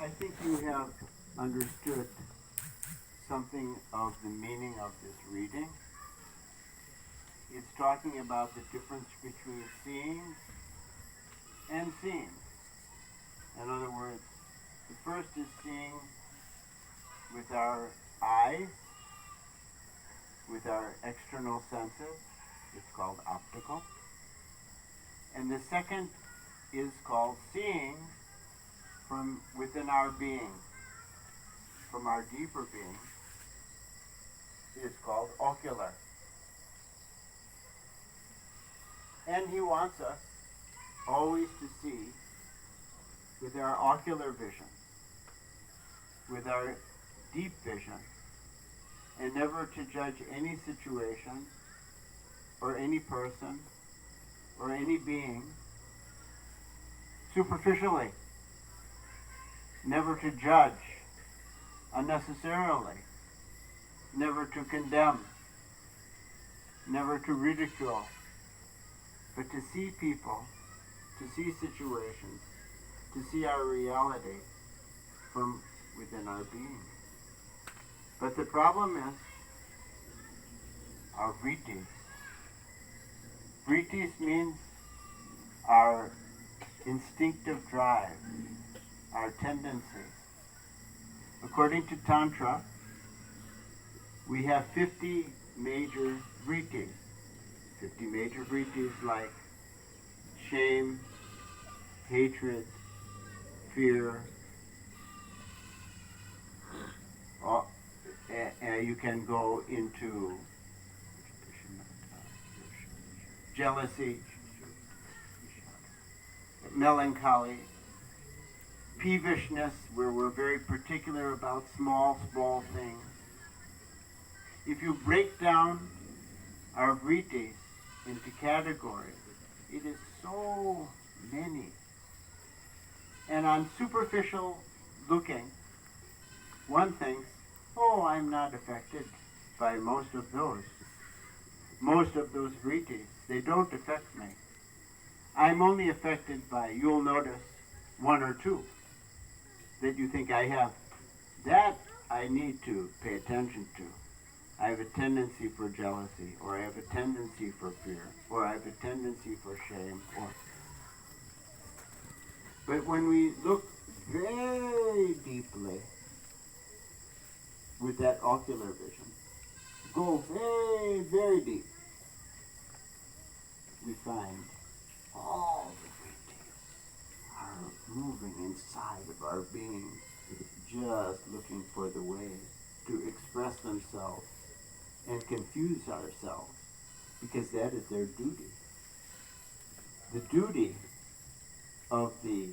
I think you have understood something of the meaning of this reading. It's talking about the difference between seeing and seen. In other words, the first is seeing with our eyes, with our external senses. It's called optical. And the second is called seeing from within our being, from our deeper being. It's called ocular. And he wants us always to see with our ocular vision, with our deep vision, and never to judge any situation or any person or any being superficially. Never to judge unnecessarily. Never to condemn. Never to ridicule. But to see people, to see situations, to see our reality from within our being. But the problem is our vrittis. Vrittis means our instinctive drive, our tendencies. According to Tantra, we have 50 major vrittis. 50 major vrittis like shame, hatred, fear. You can go into jealousy, melancholy, peevishness, where we're very particular about small things. If you break down our vrittis into categories, it is so many. And on superficial looking, one thinks, oh, I'm not affected by most of those vrittis. They don't affect me. I'm only affected by, you'll notice, one or two that you think I have. That I need to pay attention to. I have a tendency for jealousy, or I have a tendency for fear, or I have a tendency for shame. But when we look very deeply with that ocular vision, go very, very deep, we find all the vrittis are moving inside of our being, just looking for the way to express themselves and confuse ourselves, because that is their duty. The duty of the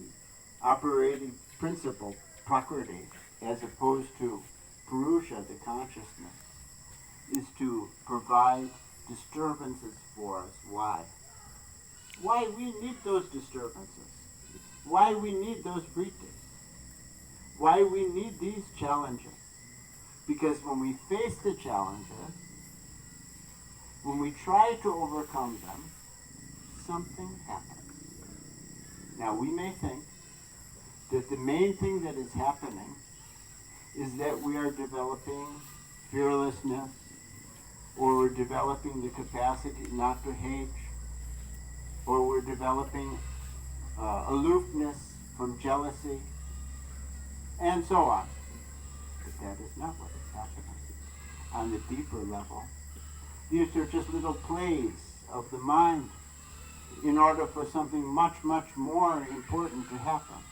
operating principle, Prakriti, as opposed to Purusha, the consciousness, is to provide disturbances for us. Why? Why we need those disturbances. Why we need those vrittis. Why we need these challenges. Because when we face the challenges, when we try to overcome them, something happens. Now we may think that the main thing that is happening is that we are developing fearlessness, or we're developing the capacity not to hate, or we're developing aloofness from jealousy, and so on. But that is not what is happening. On the deeper level, these are just little plays of the mind in order for something much, much more important to happen.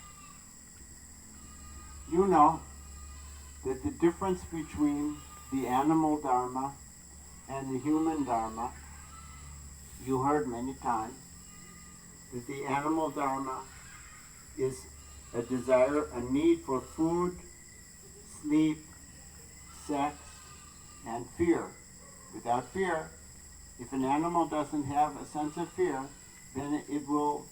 You know that the difference between the animal Dharma and the human Dharma, you heard many times, that the animal Dharma is a desire, a need for food, sleep, sex, and fear. Without fear, if an animal doesn't have a sense of fear, then it will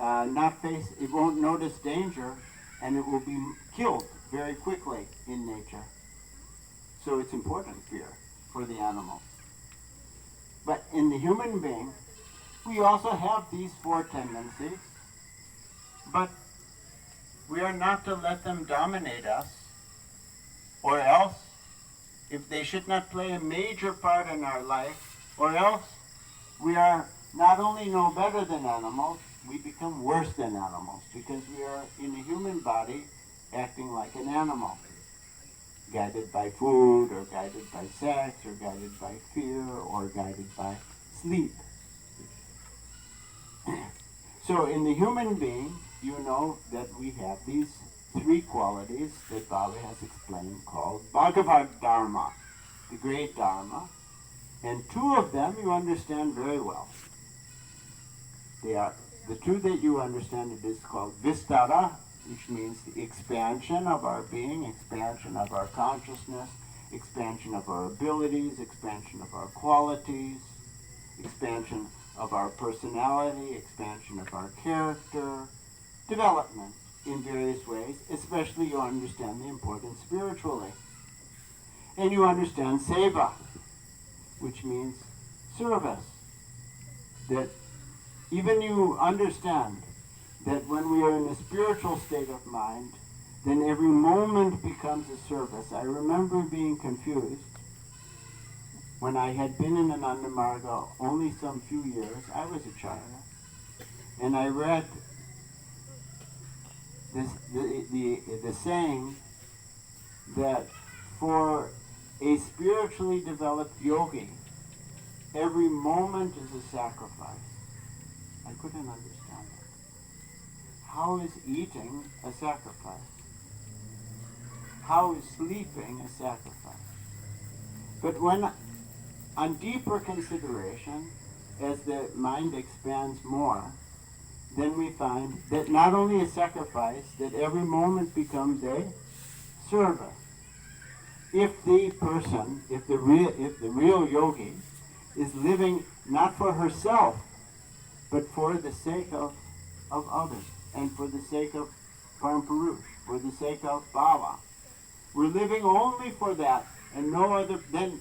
it won't notice danger, and it will be killed very quickly in nature. So it's important, fear, for the animal. But in the human being, we also have these four tendencies, but we are not to let them dominate us, or else, if they should not play a major part in our life, or else we are not only no better than animals, we become worse than animals, because we are in a human body acting like an animal, guided by food, or guided by sex, or guided by fear, or guided by sleep. So in the human being, you know that we have these three qualities that Baba has explained called Bhagavad Dharma, the great Dharma, and two of them you understand very well. They are the two that you understand. It is called Vistara, which means the expansion of our being, expansion of our consciousness, expansion of our abilities, expansion of our qualities, expansion of our personality, expansion of our character, development in various ways, especially you understand the importance spiritually. And you understand Seva, which means service. That even you understand that when we are in a spiritual state of mind, then every moment becomes a service. I remember being confused when I had been in Ananda Marga only some few years. I was a child, and I read the saying that for a spiritually developed yogi, every moment is a sacrifice. I couldn't understand it. How is eating a sacrifice? How is sleeping a sacrifice? But when, on deeper consideration, as the mind expands more, then we find that not only a sacrifice, that every moment becomes a service. If the person, if the real yogi is living not for herself, but for the sake of others, and for the sake of Parampurush, for the sake of Baba, we're living only for that, and no other, then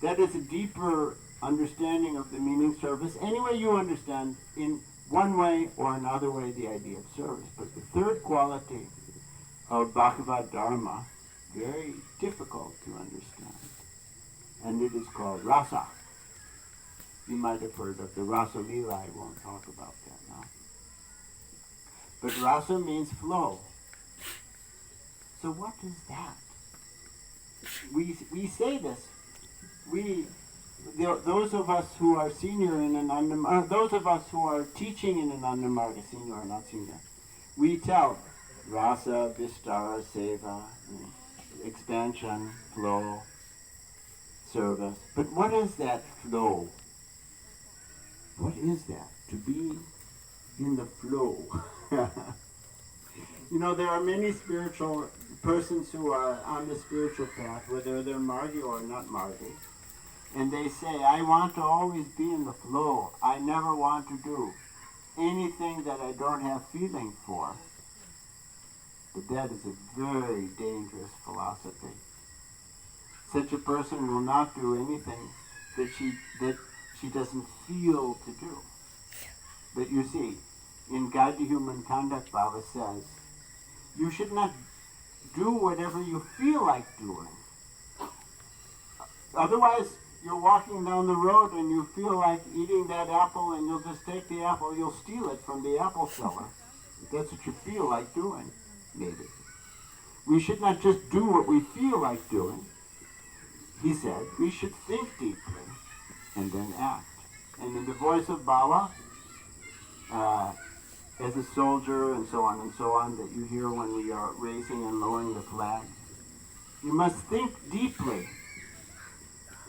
that is a deeper understanding of the meaning service. Anyway, you understand in one way or another way the idea of service. But the third quality of Bhagavad Dharma, very difficult to understand, and it is called Rasa. You might have heard of the Rasa Lila. I won't talk about that now. But Rasa means flow. So what is that? We say this. Those of us who are senior in Ananda Marga, those of us who are teaching in Ananda Marga, senior or not senior, we tell Rasa, Vistara, Seva, expansion, flow, service. But what is that flow? What is that? To be in the flow. You know, there are many spiritual persons who are on the spiritual path, whether they're Margi or not Margi, and they say, I want to always be in the flow. I never want to do anything that I don't have feeling for. But that is a very dangerous philosophy. Such a person will not do anything that she doesn't feel to do. But you see, in Guide to Human Conduct, Baba says, you should not do whatever you feel like doing. Otherwise, you're walking down the road and you feel like eating that apple, and you'll just take the apple, you'll steal it from the apple seller. If that's what you feel like doing, maybe. We should not just do what we feel like doing. He said, we should think deeply and then act. And in the voice of Baba, as a soldier and so on, that you hear when we are raising and lowering the flag, you must think deeply.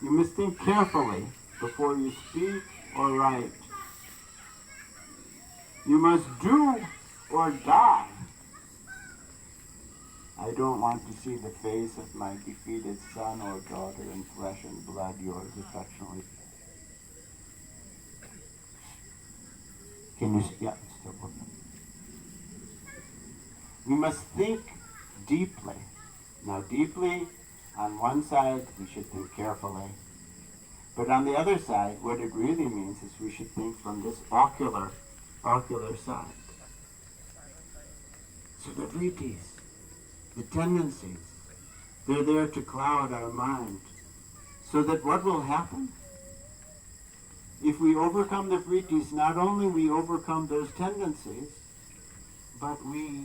You must think carefully before you speak or write. You must do or die. I don't want to see the face of my defeated son or daughter in flesh and blood, yours affectionately. Can you see? Yeah, it's still working. We must think deeply. Now, deeply, on one side, we should think carefully. But on the other side, what it really means is we should think from this ocular side. So the vrittis, the tendencies, they're there to cloud our mind. So that what will happen? If we overcome the vrittis, not only we overcome those tendencies, but we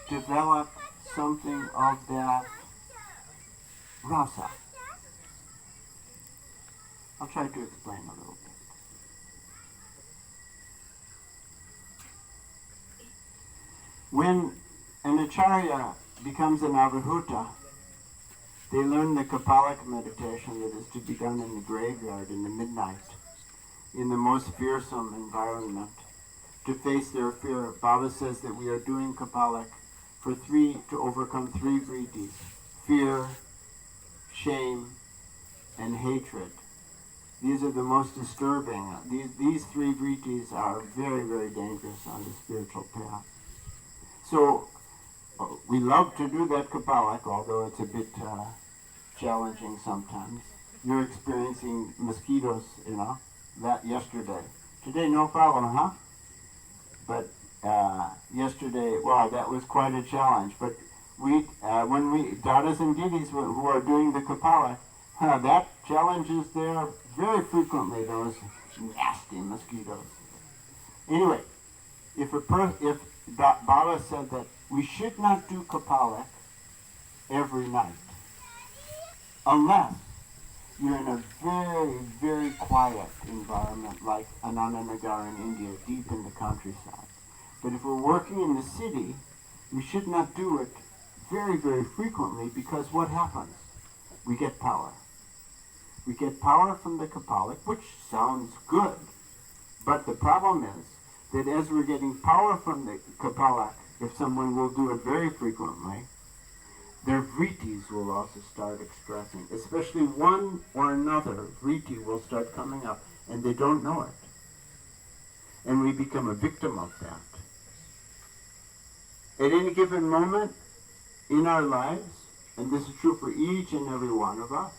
develop something of that rasa. I'll try to explain a little bit. When an acharya becomes an avadhuta, they learn the Kapalic meditation that is to be done in the graveyard in the midnight, in the most fearsome environment, to face their fear. Baba says that we are doing Kapalic to overcome three vrittis: fear, shame, and hatred. These are the most disturbing. These three vrittis are very, very dangerous on the spiritual path. So we love to do that Kapalic, although it's a bit challenging sometimes. You're experiencing mosquitoes, that yesterday. Today, no problem, huh? But yesterday, well, that was quite a challenge. But when Dadas and Didis who are doing the Kapalic, that challenge is there very frequently, those nasty mosquitoes. Anyway, if Baba said that we should not do Kapalic every night, unless you're in a very, very quiet environment like Anandanagar in India, deep in the countryside. But if we're working in the city, we should not do it very, very frequently, because what happens? We get power. We get power from the Kapalic, which sounds good. But the problem is that as we're getting power from the Kapalic, if someone will do it very frequently, their vrittis will also start expressing. Especially one or another vritti will start coming up, and they don't know it. And we become a victim of that. At any given moment in our lives, and this is true for each and every one of us,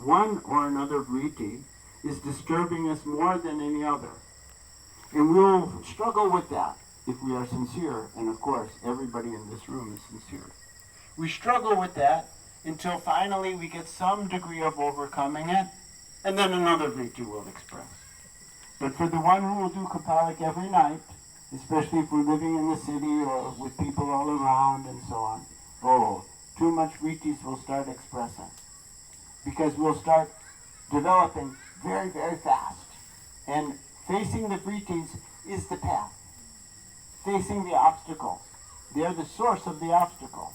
one or another vritti is disturbing us more than any other. And we'll struggle with that if we are sincere, and of course, everybody in this room is sincere. We struggle with that until finally we get some degree of overcoming it, and then another vritti will express. But for the one who will do Kapalic every night, especially if we're living in the city or with people all around and so on, too much vrittis will start expressing. Because we'll start developing very, very fast. And facing the vrittis is the path. Facing the obstacles. They're the source of the obstacles.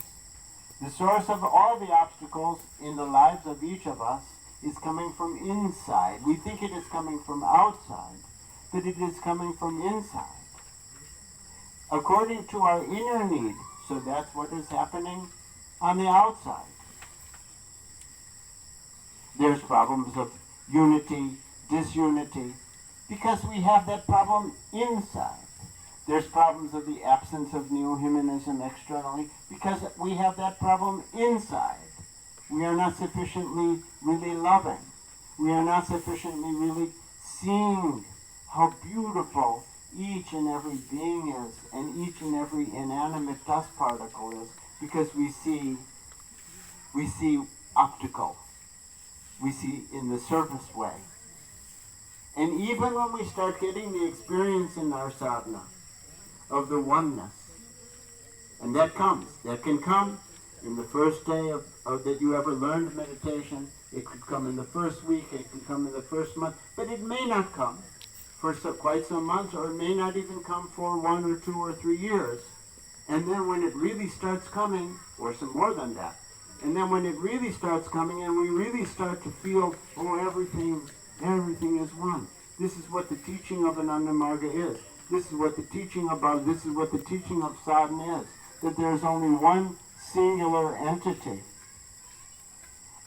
The source of all the obstacles in the lives of each of us is coming from inside. We think it is coming from outside, but it is coming from inside. According to our inner need, so that's what is happening on the outside. There's problems of unity, disunity, because we have that problem inside. There's problems of the absence of neo-humanism externally, because we have that problem inside. We are not sufficiently really loving. We are not sufficiently really seeing how beautiful each and every being is, and each and every inanimate dust particle is, because we see optical. We see in the surface way. And even when we start getting the experience in our sadhana of the oneness, and that can come in the first day of that you ever learned meditation, it could come in the first week, it could come in the first month, but it may not come for quite some months, or it may not even come for 1 or 2 or 3 years. And then when it really starts coming, or some more than that, and then when it really starts coming and we really start to feel, everything is one. This is what the teaching of Ananda Marga is. This is what the teaching of sadhana is. That there is only one singular entity.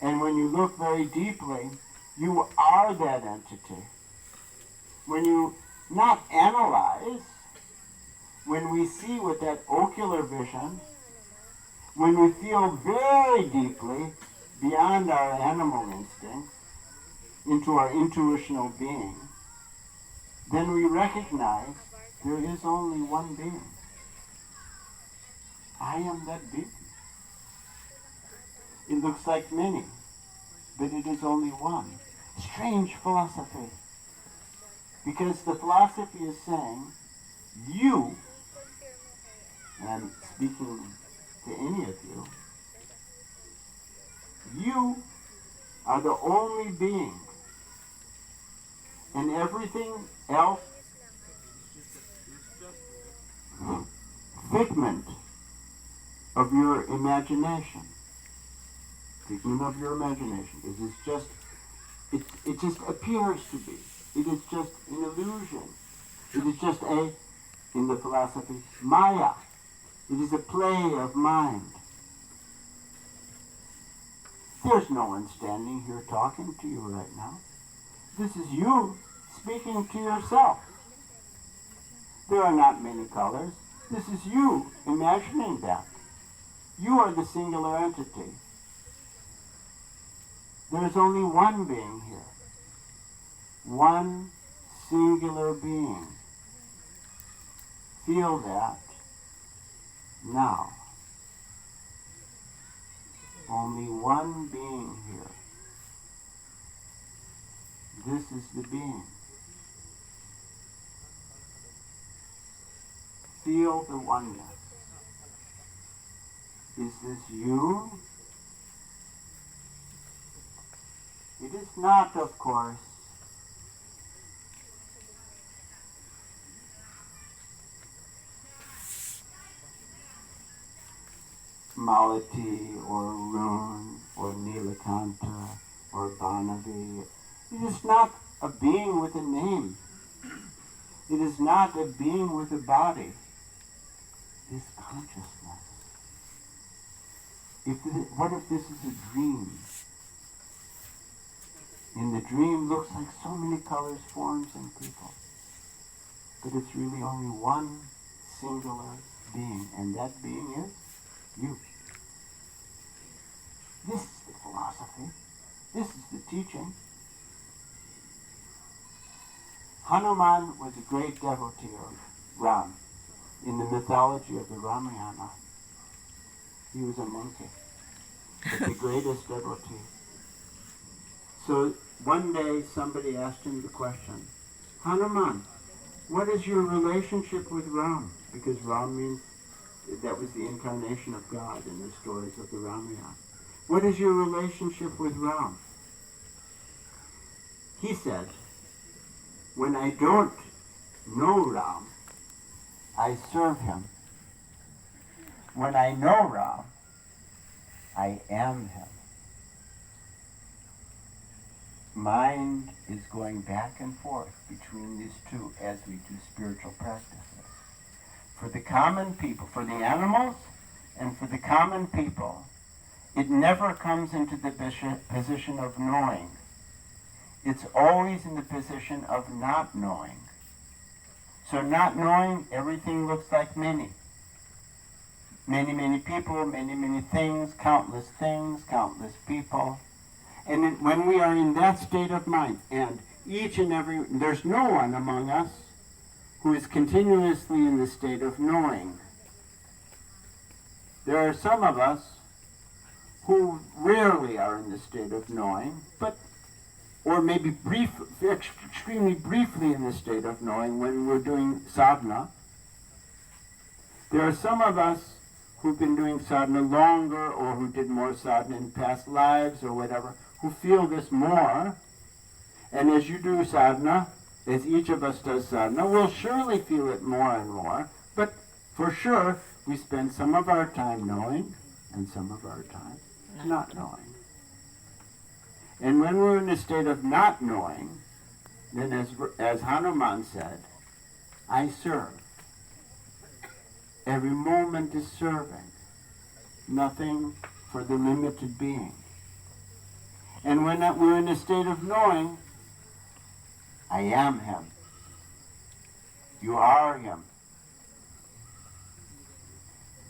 And when you look very deeply, you are that entity. When you not analyze, when we see with that ocular vision, when we feel very deeply beyond our animal instincts into our intuitional being, then we recognize There is only one being. I am that being. It looks like many, but it is only one. Strange philosophy. Because the philosophy is saying, you, and speaking to any of you, you are the only being. And everything else, figment of your imagination. Figment of your imagination. It just appears to be. It is just an illusion. It is just in the philosophy, Maya. It is a play of mind. There's no one standing here talking to you right now. This is you speaking to yourself. There are not many colors. This is you imagining that. You are the singular entity. There is only one being here. One singular being. Feel that now. Only one being here. This is the being. Feel the oneness. Is this you? It is not, of course, Malati or Rune or Nilakanta or Banavi. It is not a being with a name. It is not a being with a body. It is consciousness. What if this is a dream? And the dream looks like so many colors, forms, and people. But it's really only one singular being, and that being is you. This is the philosophy. This is the teaching. Hanuman was a great devotee of Ram. In the mythology of the Ramayana, he was a monkey, but the greatest devotee. So one day somebody asked him the question, Hanuman, what is your relationship with Ram? Because Ram means that was the incarnation of God in the stories of the Ramayana. What is your relationship with Ram? He said, when I don't know Ram, I serve him. When I know Ram, I am him. Mind is going back and forth between these two as we do spiritual practices. For the common people, for the animals, and for the common people, it never comes into the position of knowing. It's always in the position of not knowing. So not knowing, everything looks like many. Many people, many things, countless people. And when we are in that state of mind, and there's no one among us who is continuously in the state of knowing. There are some of us who rarely are in the state of knowing, or maybe extremely briefly in the state of knowing when we're doing sadhana. There are some of us who've been doing sadhana longer, or who did more sadhana in past lives or whatever, who feel this more. And as you do sadhana, as each of us does sadhana, we'll surely feel it more and more. But for sure, we spend some of our time knowing and some of our time not knowing. And when we're in a state of not knowing, then as Hanuman said, I serve. Every moment is serving. Nothing for the limited being. And when we're in a state of knowing, I am him. You are him.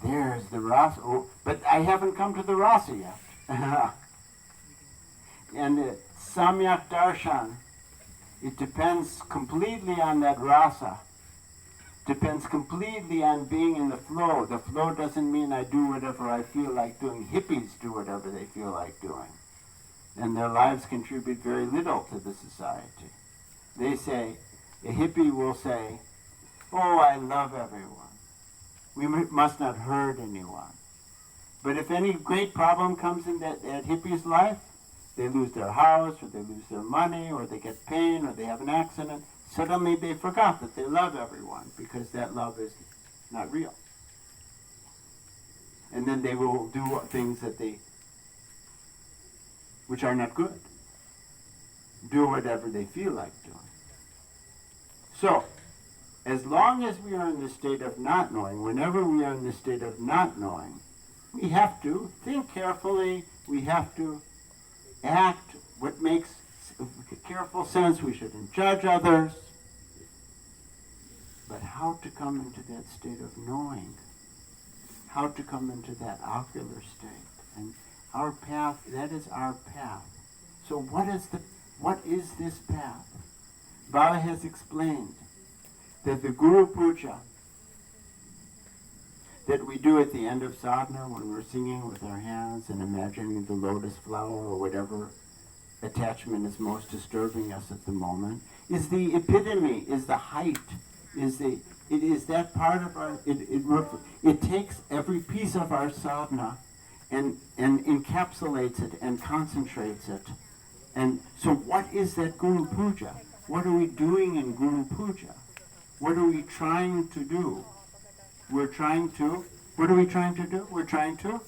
There's the Rasa. Oh, but I haven't come to the Rasa yet. And Samyak Darshan, it depends completely on that Rasa. depends completely on being in the flow. The flow doesn't mean I do whatever I feel like doing. Hippies do whatever they feel like doing. And their lives contribute very little to the society. They say, a hippie will say, oh, I love everyone. We must not hurt anyone. But if any great problem comes in that hippie's life, they lose their house, or they lose their money, or they get pain, or they have an accident, suddenly they forgot that they love everyone, because that love is not real. And then they will do things which are not good. Do whatever they feel like doing. So, as long as we are in the state of not knowing, whenever we are in the state of not knowing, we have to think carefully, we have to act what makes careful sense. We shouldn't judge others. But how to come into that state of knowing, how to come into that ocular state. And our path, that is our path. So what is this path? Baba has explained that the Guru Puja that we do at the end of sadhana when we're singing with our hands and imagining the lotus flower or whatever attachment is most disturbing us at the moment, is the epitome, is the height, it is that part of our, it takes every piece of our sadhana and encapsulates it and concentrates it. And so what is that Guru Puja? What are we doing in Guru Puja? What are we trying to do? What are we trying to do? We're trying to?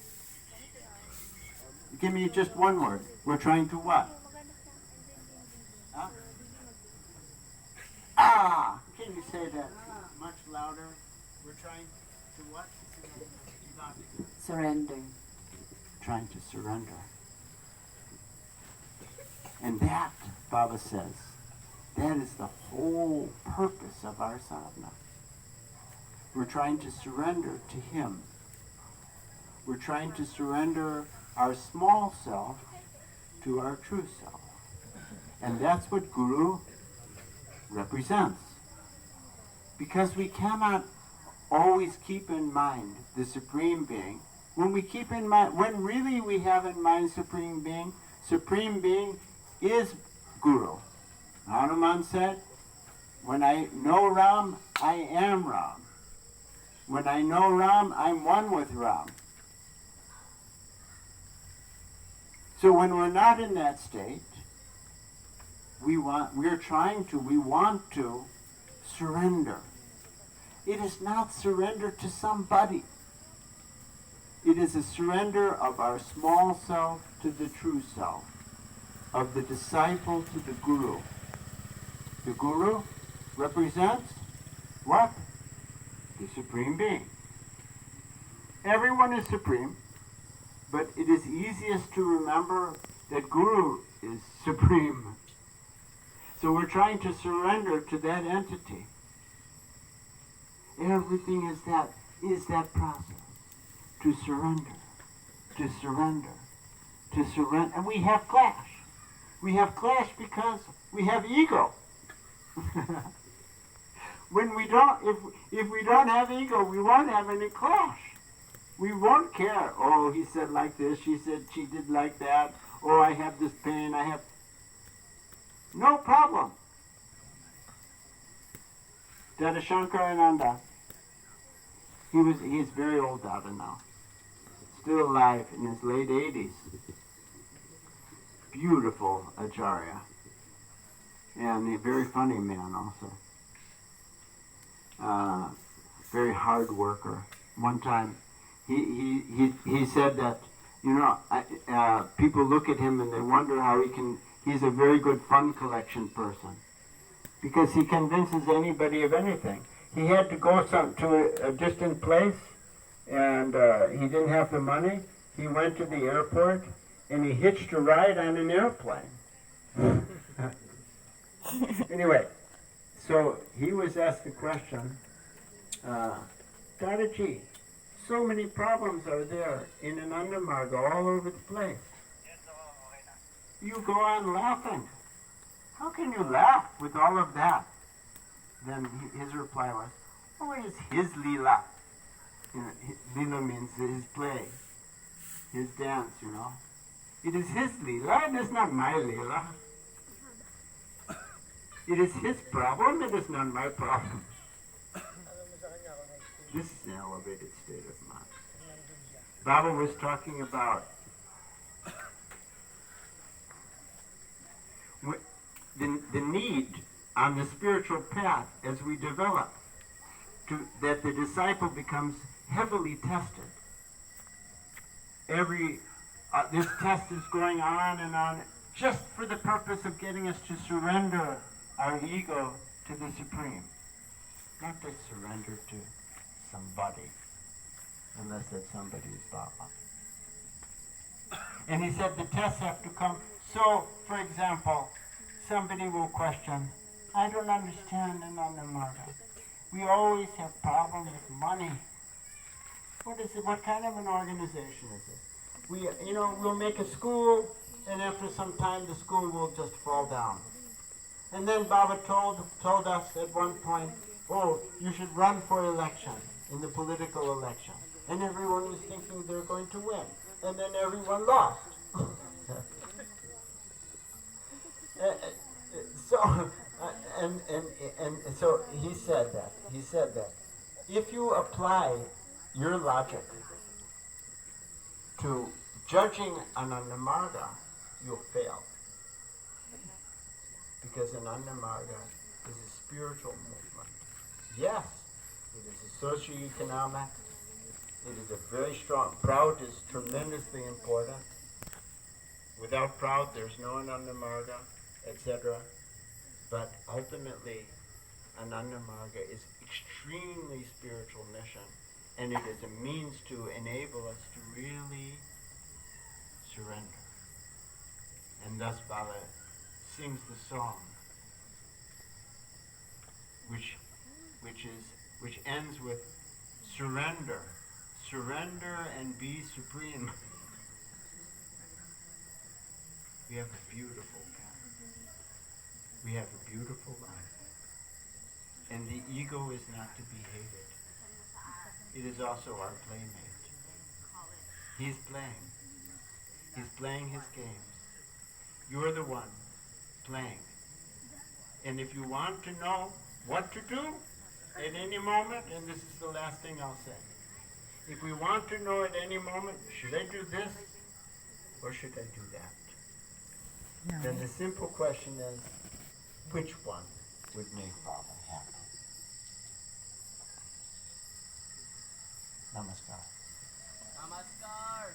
Give me just one word. We're trying to what? Huh? Ah! Can you say that much louder? We're trying to what? Surrender. Trying to surrender. And that, Baba says, that is the whole purpose of our sadhana. We're trying to surrender to Him. We're trying to surrender our small self to our true self. And that's what Guru represents. Because we cannot always keep in mind the Supreme Being. When really we have in mind Supreme Being is Guru. Hanuman said, when I know Ram, I am Ram. When I know Ram, I'm one with Ram. So when we're not in that state, we want to surrender. It is not surrender to somebody. It is a surrender of our small self to the true self, of the disciple to the Guru. The Guru represents what? The Supreme Being. Everyone is supreme, but it is easiest to remember that Guru is supreme. So we're trying to surrender to that entity. Everything is that process. To surrender, to surrender, to surrender. And we have clash. We have clash because we have ego. When we don't, if we don't have ego, we won't have any clash. We won't care. Oh, he said like this, she did like that. Oh, I have this pain, no problem. Dada Shankarananda, he's very old Dada now. Still alive in his late 80s. Beautiful Acharya. And a very funny man also. Very hard worker. One time he said that, people look at him and they wonder how he's a very good fund collection person. Because he convinces anybody of anything. He had to go to a distant place and he didn't have the money. He went to the airport and he hitched a ride on an airplane. Anyway, so he was asked the question, Dadaji, so many problems are there in an Andamarga all over the place. You go on laughing. How can you laugh with all of that? Then his reply was, What is his Leela? Leela means his play, his dance, It is his Leela, it is not my Leela. It is his problem, it is not my problem. This is an elevated state of mind. Baba was talking about the need on the spiritual path as we develop that the disciple becomes heavily tested. This test is going on and on just for the purpose of getting us to surrender our ego to the Supreme. Not to surrender to somebody, unless that somebody is Baba. And he said the tests have to come. So, for example, somebody will question, I don't understand Ananda Marga. We always have problems with money. What is it? What kind of an organization is this? We'll make a school, and after some time the school will just fall down. And then Baba told us at one point, you should run for election, in the political election. And everyone was thinking they're going to win. And then everyone lost. So he said that if you apply your logic to judging Ananda Marga, you'll fail. Because Ananda Marga is a spiritual movement. Yes, it is a socio-economic. It is a very strong. Proud is tremendously important. Without proud, there's no Ananda Marga, etc. But ultimately, Ananda Marga is extremely spiritual mission, and it is a means to enable us to really surrender. And thus Baba sings the song, which ends with surrender and be supreme. We have a beautiful path. We have a beautiful life. And the ego is not to be hated. It is also our playmate. He's playing. He's playing his games. You're the one playing. And if you want to know what to do at any moment, and this is the last thing I'll say, if we want to know at any moment, should I do this or should I do that? No. Then the simple question is, which one would make Baba happy? Namaskar. Namaskar.